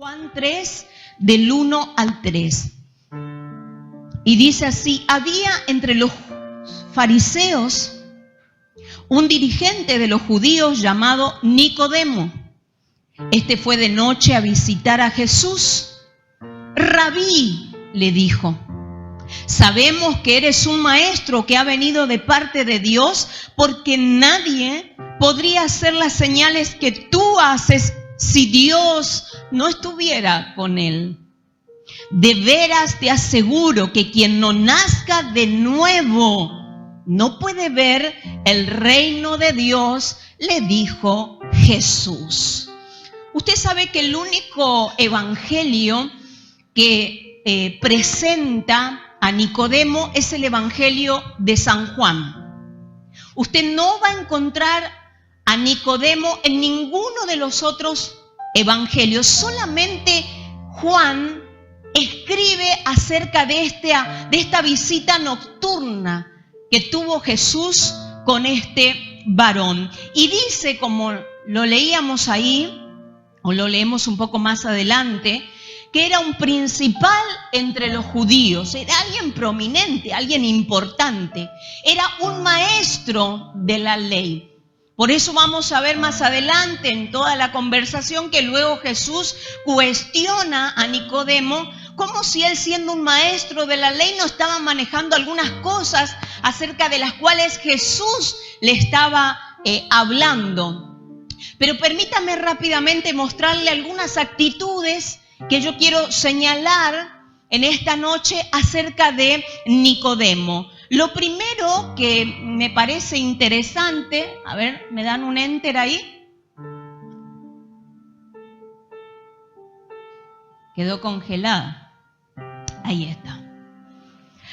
Juan 3, del 1 al 3. Y dice así: había entre los fariseos un dirigente de los judíos llamado Nicodemo. Este fue de noche a visitar a Jesús. Rabí, le dijo, sabemos que eres un maestro que ha venido de parte de Dios, porque nadie podría hacer las señales que tú haces si Dios no estuviera con él. De veras te aseguro que quien no nazca de nuevo no puede ver el reino de Dios, le dijo Jesús. Usted sabe que el único evangelio que presenta a Nicodemo es el evangelio de San Juan. Usted no va a encontrar a Nicodemo en ninguno de los otros evangelios. Solamente Juan escribe acerca de esta visita nocturna que tuvo Jesús con este varón. Y dice, como lo leíamos ahí, o lo leemos un poco más adelante, que era un principal entre los judíos, era alguien prominente, alguien importante, era un maestro de la ley. Por eso vamos a ver más adelante en toda la conversación que luego Jesús cuestiona a Nicodemo como si él, siendo un maestro de la ley, no estaba manejando algunas cosas acerca de las cuales Jesús le estaba hablando. Pero permítame rápidamente mostrarle algunas actitudes que yo quiero señalar en esta noche acerca de Nicodemo. Lo primero que me parece interesante, a ver, ¿me dan un enter ahí? Quedó congelada. Ahí está.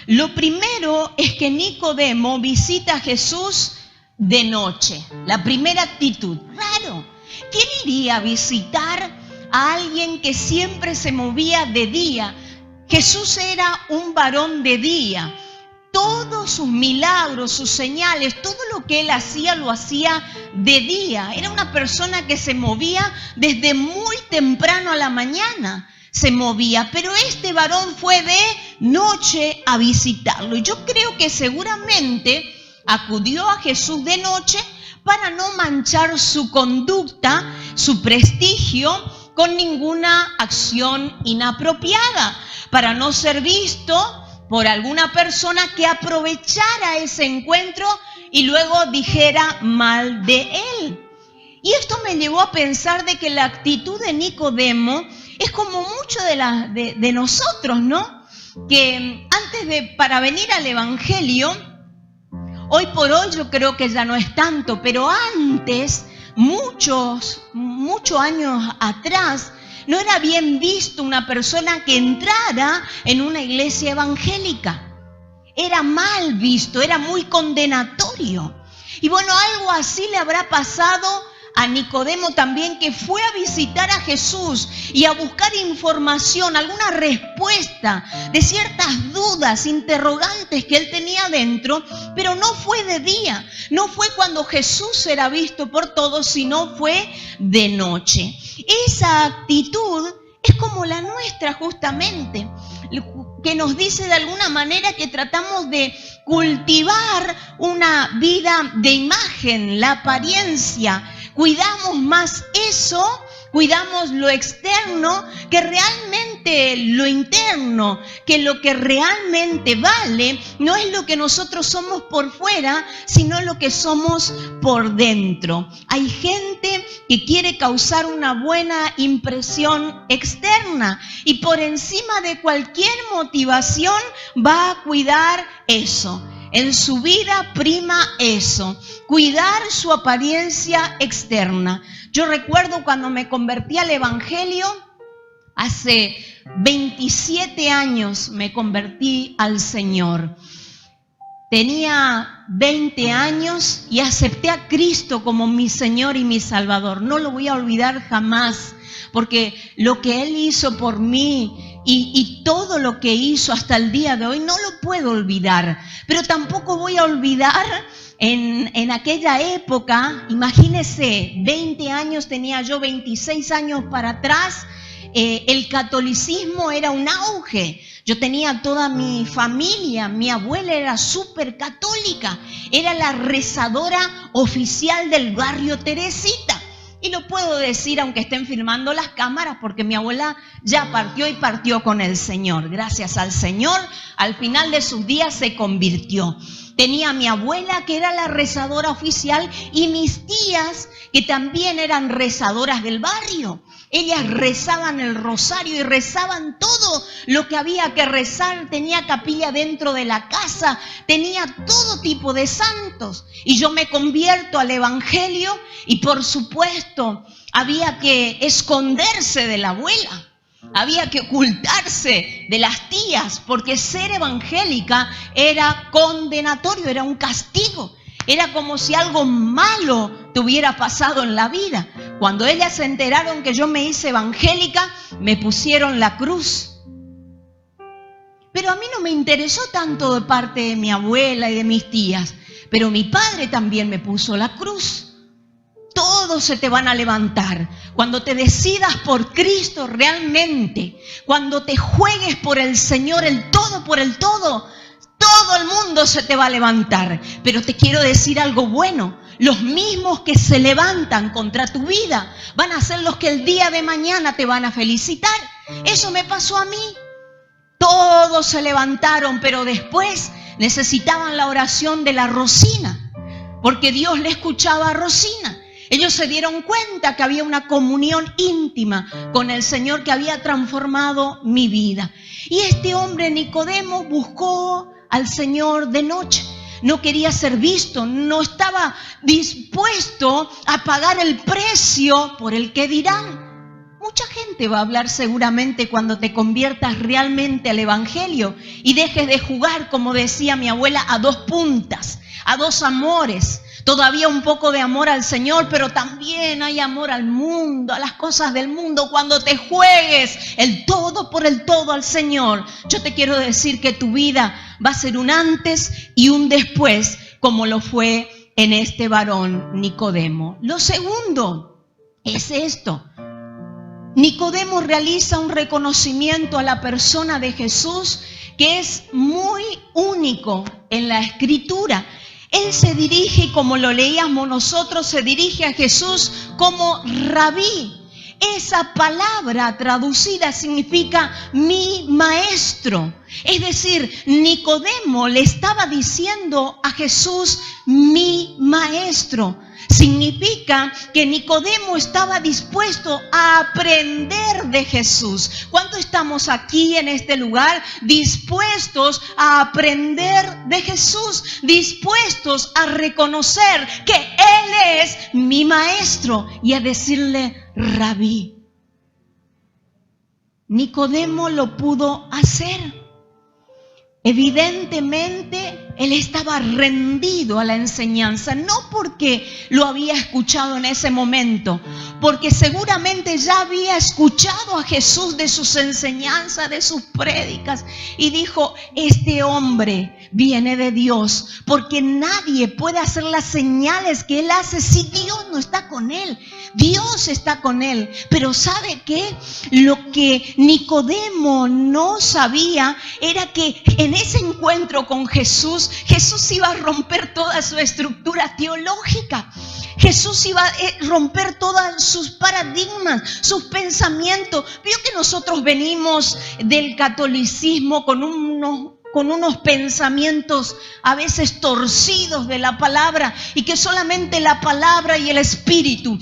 Lo primero es que Nicodemo visita a Jesús de noche. La primera actitud. Raro. ¿Quién iría a visitar a alguien que siempre se movía de día? Jesús era un varón de día. Todos sus milagros, sus señales, todo lo que él hacía, lo hacía de día. Era una persona que se movía desde muy temprano a la mañana. Se movía, pero este varón fue de noche a visitarlo. Y yo creo que seguramente acudió a Jesús de noche para no manchar su conducta, su prestigio, con ninguna acción inapropiada, para no ser visto por alguna persona que aprovechara ese encuentro y luego dijera mal de él. Y esto me llevó a pensar de que la actitud de Nicodemo es como mucho de nosotros, ¿no? Que para venir al evangelio, hoy por hoy yo creo que ya no es tanto, pero antes, muchos años atrás, no era bien visto una persona que entrara en una iglesia evangélica. Era mal visto, era muy condenatorio. Y bueno, algo así le habrá pasado a Nicodemo también, que fue a visitar a Jesús y a buscar información, alguna respuesta de ciertas dudas, interrogantes que él tenía dentro, pero no fue de día, no fue cuando Jesús era visto por todos, sino fue de noche. Esa actitud es como la nuestra justamente, que nos dice de alguna manera que tratamos de cultivar una vida de imagen, la apariencia. Cuidamos más eso, cuidamos lo externo que realmente lo interno, que lo que realmente vale no es lo que nosotros somos por fuera, sino lo que somos por dentro. Hay gente que quiere causar una buena impresión externa y por encima de cualquier motivación va a cuidar eso. En su vida prima eso, cuidar su apariencia externa. Yo recuerdo cuando me convertí al evangelio, hace 27 años me convertí al Señor. Tenía 20 años y acepté a Cristo como mi Señor y mi Salvador. No lo voy a olvidar jamás, porque lo que Él hizo por mí y todo lo que hizo hasta el día de hoy no lo puedo olvidar. Pero tampoco voy a olvidar en aquella época, imagínese, 20 años tenía yo, 26 años para atrás, el catolicismo era un auge. Yo tenía toda mi familia, mi abuela era súper católica, era la rezadora oficial del barrio Teresita. Y lo puedo decir aunque estén filmando las cámaras, porque mi abuela ya partió y partió con el Señor. Gracias al Señor, al final de sus días se convirtió. Tenía a mi abuela, que era la rezadora oficial, y mis tías, que también eran rezadoras del barrio. Ellas rezaban el rosario y rezaban todo lo que había que rezar. Tenía capilla dentro de la casa, tenía todo tipo de santos. Y yo me convierto al evangelio y por supuesto había que esconderse de la abuela. Había que ocultarse de las tías, porque ser evangélica era condenatorio, era un castigo. Era como si algo malo te hubiera pasado en la vida. Cuando ellas se enteraron que yo me hice evangélica, me pusieron la cruz. Pero a mí no me interesó tanto de parte de mi abuela y de mis tías. Pero mi padre también me puso la cruz. Todos se te van a levantar. Cuando te decidas por Cristo realmente, cuando te juegues por el Señor, el todo por el todo el mundo se te va a levantar. Pero te quiero decir algo bueno. Los mismos que se levantan contra tu vida van a ser los que el día de mañana te van a felicitar. Eso me pasó a mí. Todos se levantaron, pero después necesitaban la oración de la Rosina, porque Dios le escuchaba a Rosina. Ellos se dieron cuenta que había una comunión íntima con el Señor que había transformado mi vida. Y este hombre Nicodemo buscó al Señor de noche. No quería ser visto, no estaba dispuesto a pagar el precio por el que dirán. Mucha gente va a hablar seguramente cuando te conviertas realmente al evangelio y dejes de jugar, como decía mi abuela, a dos puntas, a dos amores. Todavía un poco de amor al Señor, pero también hay amor al mundo, a las cosas del mundo. Cuando te juegues el todo por el todo al Señor, yo te quiero decir que tu vida va a ser un antes y un después, como lo fue en este varón Nicodemo. Lo segundo es esto. Nicodemo realiza un reconocimiento a la persona de Jesús que es muy único en la Escritura. Él se dirige, como lo leíamos nosotros, se dirige a Jesús como rabí. Esa palabra traducida significa mi maestro. Es decir, Nicodemo le estaba diciendo a Jesús mi maestro. Significa que Nicodemo estaba dispuesto a aprender de Jesús. ¿Cuánto estamos aquí en este lugar dispuestos a aprender de Jesús? Dispuestos a reconocer que Él es mi maestro y a decirle rabí. Nicodemo lo pudo hacer. Evidentemente, él estaba rendido a la enseñanza, no porque lo había escuchado en ese momento, porque seguramente ya había escuchado a Jesús de sus enseñanzas, de sus prédicas, y dijo, este hombre viene de Dios, porque nadie puede hacer las señales que él hace si Dios no está con él. Dios está con él, pero ¿sabe qué? Lo que Nicodemo no sabía era que en ese encuentro con Jesús, Jesús iba a romper toda su estructura teológica. Jesús iba a romper todos sus paradigmas, sus pensamientos. Vio que nosotros venimos del catolicismo con unos pensamientos a veces torcidos de la palabra, y que solamente la palabra y el espíritu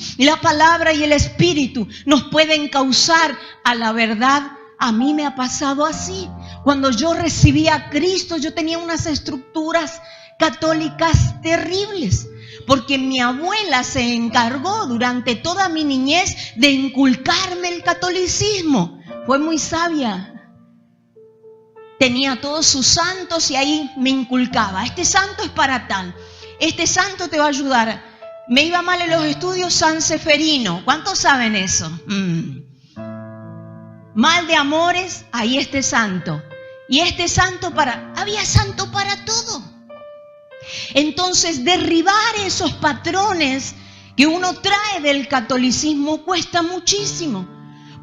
nos pueden causar a la verdad. A mí me ha pasado así. Cuando yo recibí a Cristo, yo tenía unas estructuras católicas terribles, porque mi abuela se encargó durante toda mi niñez de inculcarme el catolicismo. Fue muy sabia. Tenía todos sus santos y ahí me inculcaba. Este santo es para tal. Este santo te va a ayudar. Me iba mal en los estudios, San Seferino. ¿Cuántos saben eso? Mal de amores, ahí este santo. Y este santo había santo para todo. Entonces, derribar esos patrones que uno trae del catolicismo cuesta muchísimo.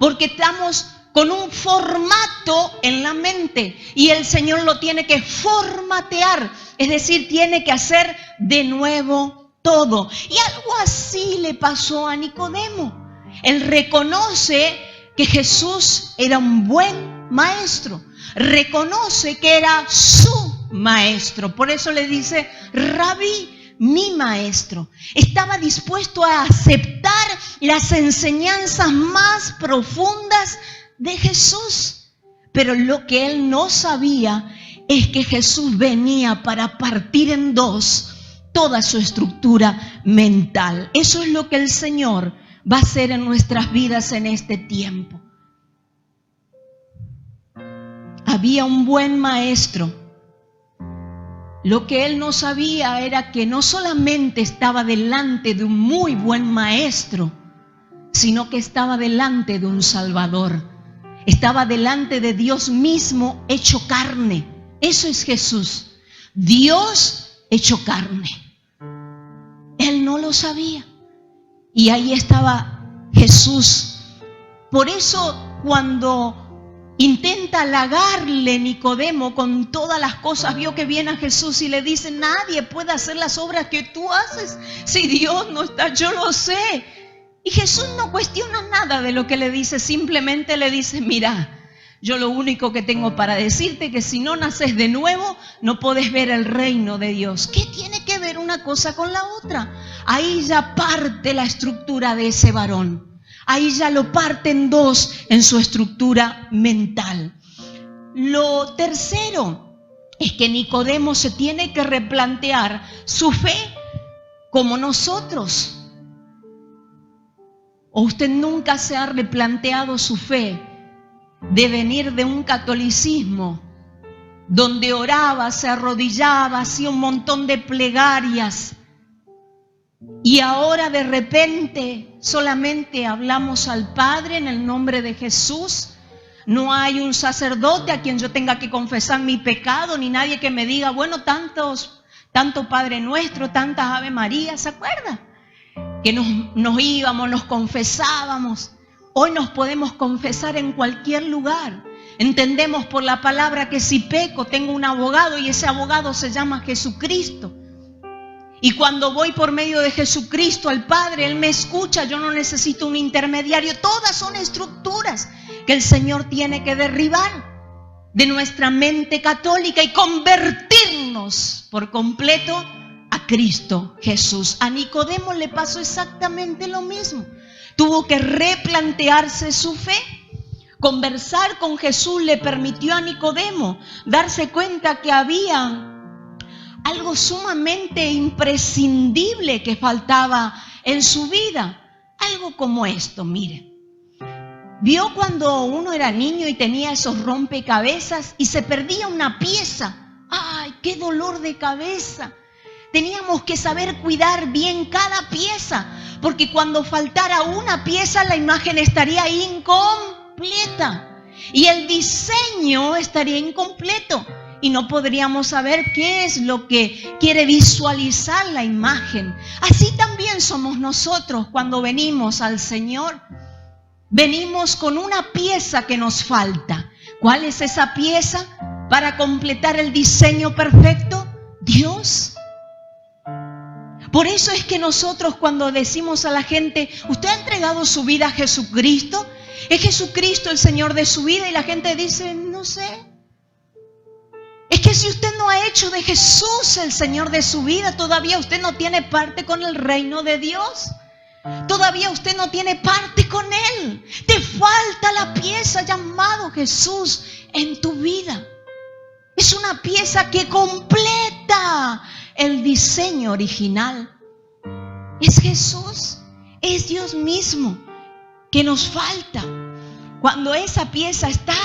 porque estamos con un formato en la mente y el Señor lo tiene que formatear, es decir, tiene que hacer de nuevo todo. Y algo así le pasó a Nicodemo. Él reconoce que Jesús era un buen maestro, reconoce que era su maestro, por eso le dice, Rabí, mi maestro. Estaba dispuesto a aceptar las enseñanzas más profundas de Jesús, pero lo que él no sabía es que Jesús venía para partir en dos toda su estructura mental. Eso es lo que el Señor va a hacer en nuestras vidas en este tiempo. Había un buen maestro. Lo que él no sabía era que no solamente estaba delante de un muy buen maestro, sino que estaba delante de un Salvador. Estaba delante de Dios mismo hecho carne. Eso es Jesús. Dios hecho carne. Él no lo sabía. Y ahí estaba Jesús. Por eso cuando intenta halagarle Nicodemo con todas las cosas, vio que viene a Jesús y le dice, nadie puede hacer las obras que tú haces si Dios no está, yo lo sé. Y Jesús no cuestiona nada de lo que le dice, simplemente le dice, mira, yo lo único que tengo para decirte es que si no naces de nuevo, no podés ver el reino de Dios. ¿Qué tiene que ver una cosa con la otra? Ahí ya parte la estructura de ese varón. Ahí ya lo parte en dos en su estructura mental. Lo tercero es que Nicodemo se tiene que replantear su fe como nosotros. ¿O usted nunca se ha replanteado su fe de venir de un catolicismo donde oraba, se arrodillaba, hacía un montón de plegarias y ahora de repente solamente hablamos al Padre en el nombre de Jesús? No hay un sacerdote a quien yo tenga que confesar mi pecado, ni nadie que me diga, bueno, tanto Padre Nuestro, tantas Ave María, ¿se acuerda? Que nos íbamos, nos confesábamos. Hoy nos podemos confesar en cualquier lugar. Entendemos por la palabra que si peco tengo un abogado y ese abogado se llama Jesucristo. Y cuando voy por medio de Jesucristo al Padre, Él me escucha, yo no necesito un intermediario. Todas son estructuras que el Señor tiene que derribar de nuestra mente católica y convertirnos por completo a Cristo Jesús. A Nicodemo le pasó exactamente lo mismo. Tuvo que replantearse su fe. Conversar con Jesús le permitió a Nicodemo darse cuenta que había algo sumamente imprescindible que faltaba en su vida. Algo como esto, mire. ¿Vio cuando uno era niño y tenía esos rompecabezas y se perdía una pieza? ¡Ay, qué dolor de cabeza! Teníamos que saber cuidar bien cada pieza, porque cuando faltara una pieza la imagen estaría incompleta y el diseño estaría incompleto y no podríamos saber qué es lo que quiere visualizar la imagen. Así también somos nosotros cuando venimos al Señor. Venimos con una pieza que nos falta. ¿Cuál es esa pieza para completar el diseño perfecto? Dios. Por eso es que nosotros cuando decimos a la gente, ¿usted ha entregado su vida a Jesucristo? ¿Es Jesucristo el Señor de su vida? Y la gente dice, no sé. Es que si usted no ha hecho de Jesús el Señor de su vida, todavía usted no tiene parte con el reino de Dios. Todavía usted no tiene parte con Él. Te falta la pieza llamado Jesús en tu vida. Es una pieza que completa el diseño original. Es Jesús, es Dios mismo que nos falta. Cuando esa pieza está,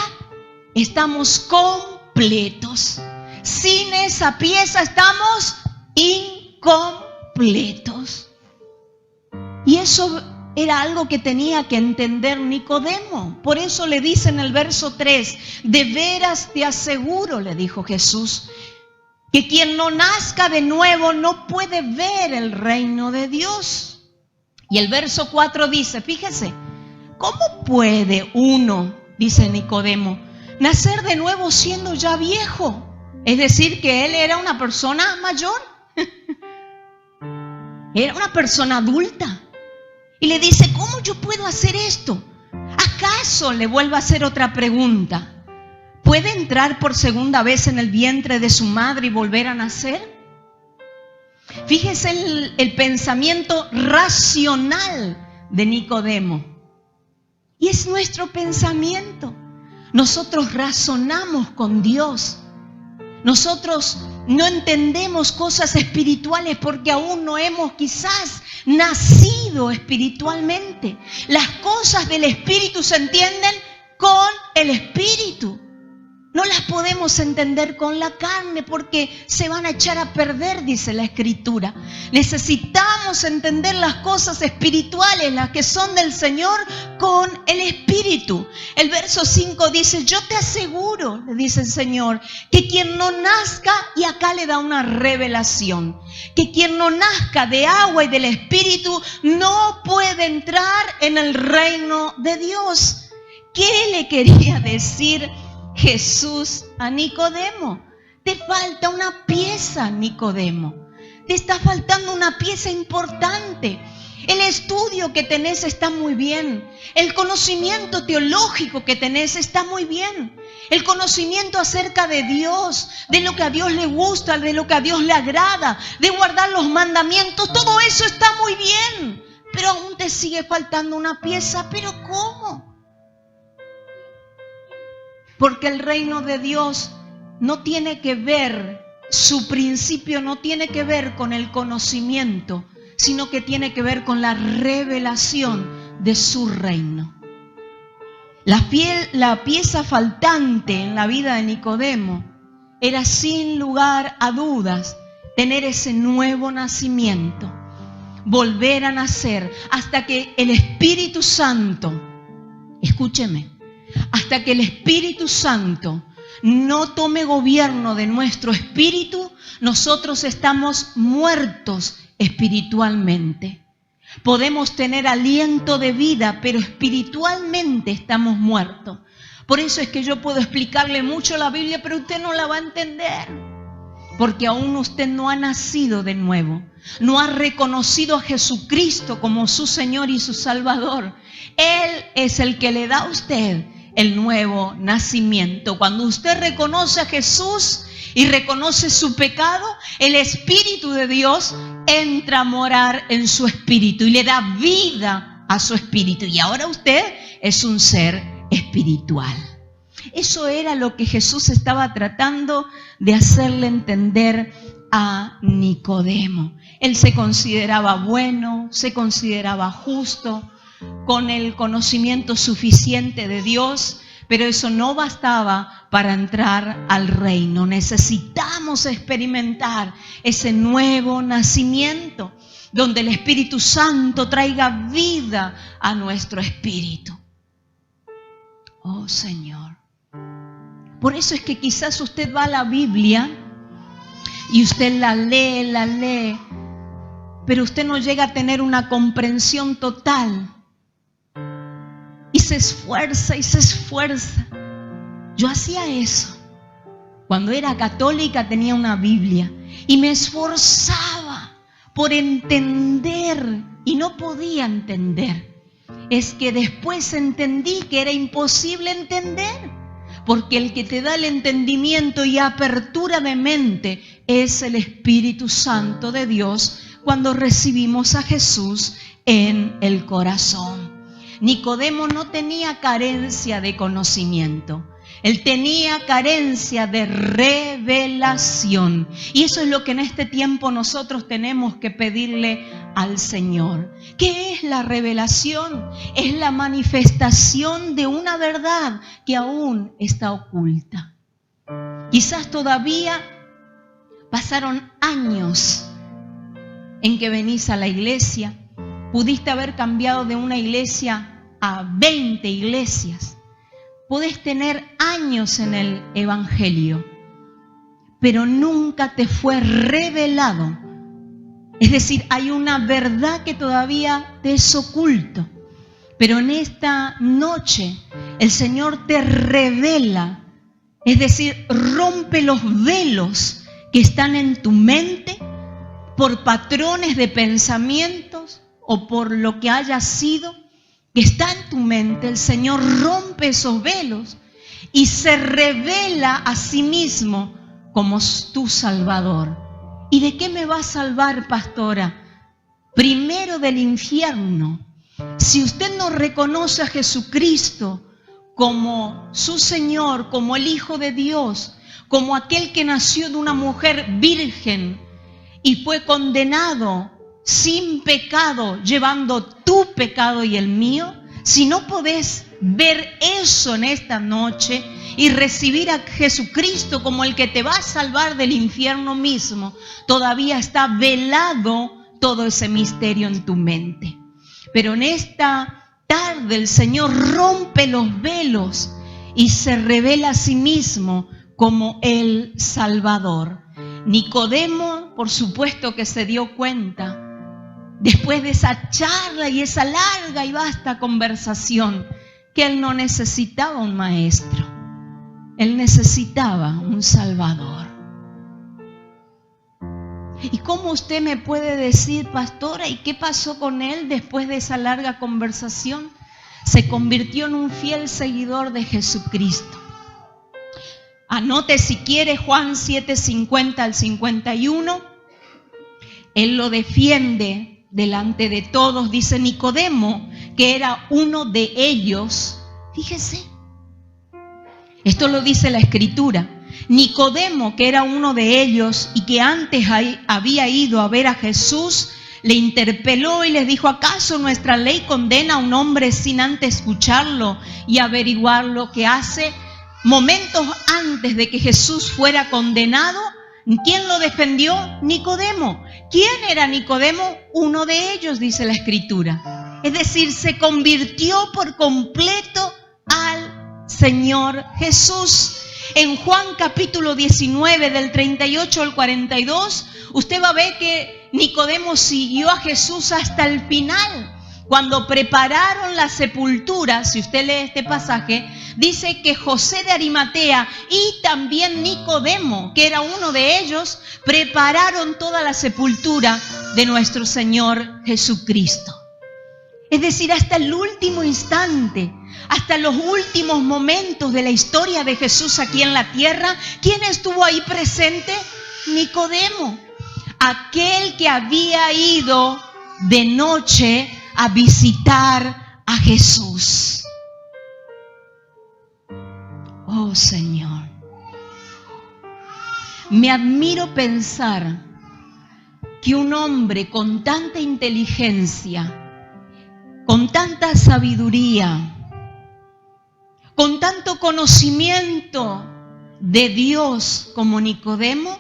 estamos completos. Sin esa pieza estamos incompletos. Y eso era algo que tenía que entender Nicodemo. Por eso le dice en el verso 3, de veras te aseguro, le dijo Jesús, que quien no nazca de nuevo no puede ver el reino de Dios. Y el verso 4 dice, fíjese, ¿cómo puede uno, dice Nicodemo, nacer de nuevo siendo ya viejo? Es decir, que él era una persona mayor. Era una persona adulta. Y le dice, ¿cómo yo puedo hacer esto? ¿Acaso le vuelvo a hacer otra pregunta? ¿Puede entrar por segunda vez en el vientre de su madre y volver a nacer? Fíjese el pensamiento racional de Nicodemo. Y es nuestro pensamiento. Nosotros razonamos con Dios. Nosotros no entendemos cosas espirituales porque aún no hemos quizás nacido espiritualmente. Las cosas del Espíritu se entienden con el Espíritu. No las podemos entender con la carne porque se van a echar a perder, dice la Escritura. Necesitamos entender las cosas espirituales, las que son del Señor, con el Espíritu. El verso 5 dice, yo te aseguro, le dice el Señor, que quien no nazca, y acá le da una revelación, que quien no nazca de agua y del Espíritu no puede entrar en el reino de Dios. ¿Qué le quería decir Jesús a Nicodemo? Te falta una pieza, Nicodemo. Te está faltando una pieza importante. El estudio que tenés está muy bien. El conocimiento teológico que tenés está muy bien. El conocimiento acerca de Dios, de lo que a Dios le gusta, de lo que a Dios le agrada, de guardar los mandamientos, todo eso está muy bien. Pero aún te sigue faltando una pieza. ¿Pero cómo? Porque el reino de Dios no tiene que ver, su principio no tiene que ver con el conocimiento, sino que tiene que ver con la revelación de su reino. La pieza faltante en la vida de Nicodemo era sin lugar a dudas tener ese nuevo nacimiento, volver a nacer hasta que el Espíritu Santo, escúcheme, hasta que el Espíritu Santo no tome gobierno de nuestro espíritu, nosotros estamos muertos espiritualmente. Podemos tener aliento de vida, pero espiritualmente estamos muertos. Por eso es que yo puedo explicarle mucho la Biblia, pero usted no la va a entender. Porque aún usted no ha nacido de nuevo. No ha reconocido a Jesucristo como su Señor y su Salvador. Él es el que le da a usted el nuevo nacimiento. Cuando usted reconoce a Jesús y reconoce su pecado, el Espíritu de Dios entra a morar en su espíritu y le da vida a su espíritu. Y ahora usted es un ser espiritual. Eso era lo que Jesús estaba tratando de hacerle entender a Nicodemo. Él se consideraba bueno, se consideraba justo, con el conocimiento suficiente de Dios, pero eso no bastaba para entrar al reino. Necesitamos experimentar ese nuevo nacimiento, donde el Espíritu Santo traiga vida a nuestro espíritu. Oh Señor. Por eso es que quizás usted va a la Biblia y usted la lee, pero usted no llega a tener una comprensión total. Y se esfuerza y se esfuerza. Yo hacía eso. Cuando era católica tenía una Biblia y me esforzaba por entender y no podía entender. Es que después entendí que era imposible entender, porque el que te da el entendimiento y apertura de mente es el Espíritu Santo de Dios cuando recibimos a Jesús en el corazón. Nicodemo no tenía carencia de conocimiento. Él tenía carencia de revelación. Y eso es lo que en este tiempo nosotros tenemos que pedirle al Señor. ¿Qué es la revelación? Es la manifestación de una verdad que aún está oculta. Quizás todavía pasaron años en que venís a la iglesia. Pudiste haber cambiado de una iglesia a 20 iglesias. Podés tener años en el Evangelio, pero nunca te fue revelado. Es decir, hay una verdad que todavía te es oculto. Pero en esta noche el Señor te revela, es decir, rompe los velos que están en tu mente por patrones de pensamientos o por lo que haya sido que está en tu mente. El Señor rompe esos velos y se revela a sí mismo como tu Salvador. ¿Y de qué me va a salvar, pastora? Primero del infierno. Si usted no reconoce a Jesucristo como su Señor, como el Hijo de Dios, como aquel que nació de una mujer virgen y fue condenado sin pecado, llevando tu pecado y el mío, si no podés ver eso en esta noche y recibir a Jesucristo como el que te va a salvar del infierno mismo, todavía está velado todo ese misterio en tu mente. Pero en esta tarde el Señor rompe los velos y se revela a sí mismo como el Salvador. Nicodemo, por supuesto que se dio cuenta, después de esa charla y esa larga y vasta conversación, que él no necesitaba un maestro, él necesitaba un Salvador. ¿Y cómo usted me puede decir, pastora, y qué pasó con él después de esa larga conversación? Se convirtió en un fiel seguidor de Jesucristo. Anote si quiere Juan 7:50 al 51. Él lo defiende delante de todos. Dice Nicodemo, que era uno de ellos. Fíjese, esto lo dice la Escritura. Nicodemo, que era uno de ellos y que antes había ido a ver a Jesús, le interpeló y les dijo: ¿acaso nuestra ley condena a un hombre sin antes escucharlo y averiguar lo que hace? Momentos antes de que Jesús fuera condenado, ¿quién lo defendió? Nicodemo. ¿Quién era Nicodemo? Uno de ellos, dice la Escritura. Es decir, se convirtió por completo al Señor Jesús. En Juan capítulo 19, del 38 al 42, usted va a ver que Nicodemo siguió a Jesús hasta el final. Cuando prepararon la sepultura, si usted lee este pasaje, dice que José de Arimatea y también Nicodemo, que era uno de ellos, prepararon toda la sepultura de nuestro Señor Jesucristo. Es decir, hasta el último instante, hasta los últimos momentos de la historia de Jesús aquí en la tierra, ¿quién estuvo ahí presente? Nicodemo, aquel que había ido de noche a visitar a Jesús. Oh Señor, me admiro pensar que un hombre con tanta inteligencia, con tanta sabiduría, con tanto conocimiento de Dios como Nicodemo,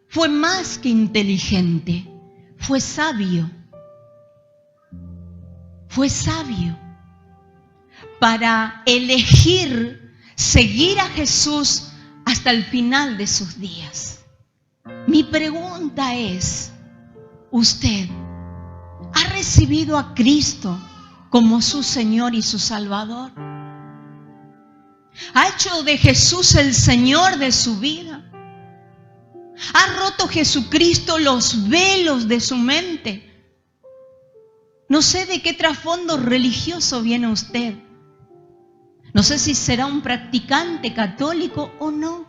fue más que inteligente, fue sabio. Fue sabio para elegir seguir a Jesús hasta el final de sus días. Mi pregunta es, ¿usted ha recibido a Cristo como su Señor y su Salvador? ¿Ha hecho de Jesús el Señor de su vida? ¿Ha roto Jesucristo los velos de su mente? No sé de qué trasfondo religioso viene usted. No sé si será un practicante católico o no.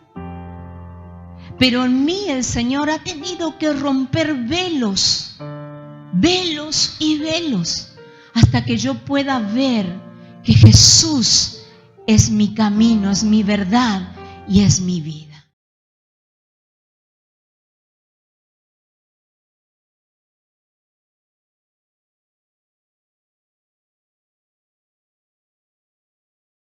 Pero en mí el Señor ha tenido que romper velos, velos y velos, hasta que yo pueda ver que Jesús es mi camino, es mi verdad y es mi vida.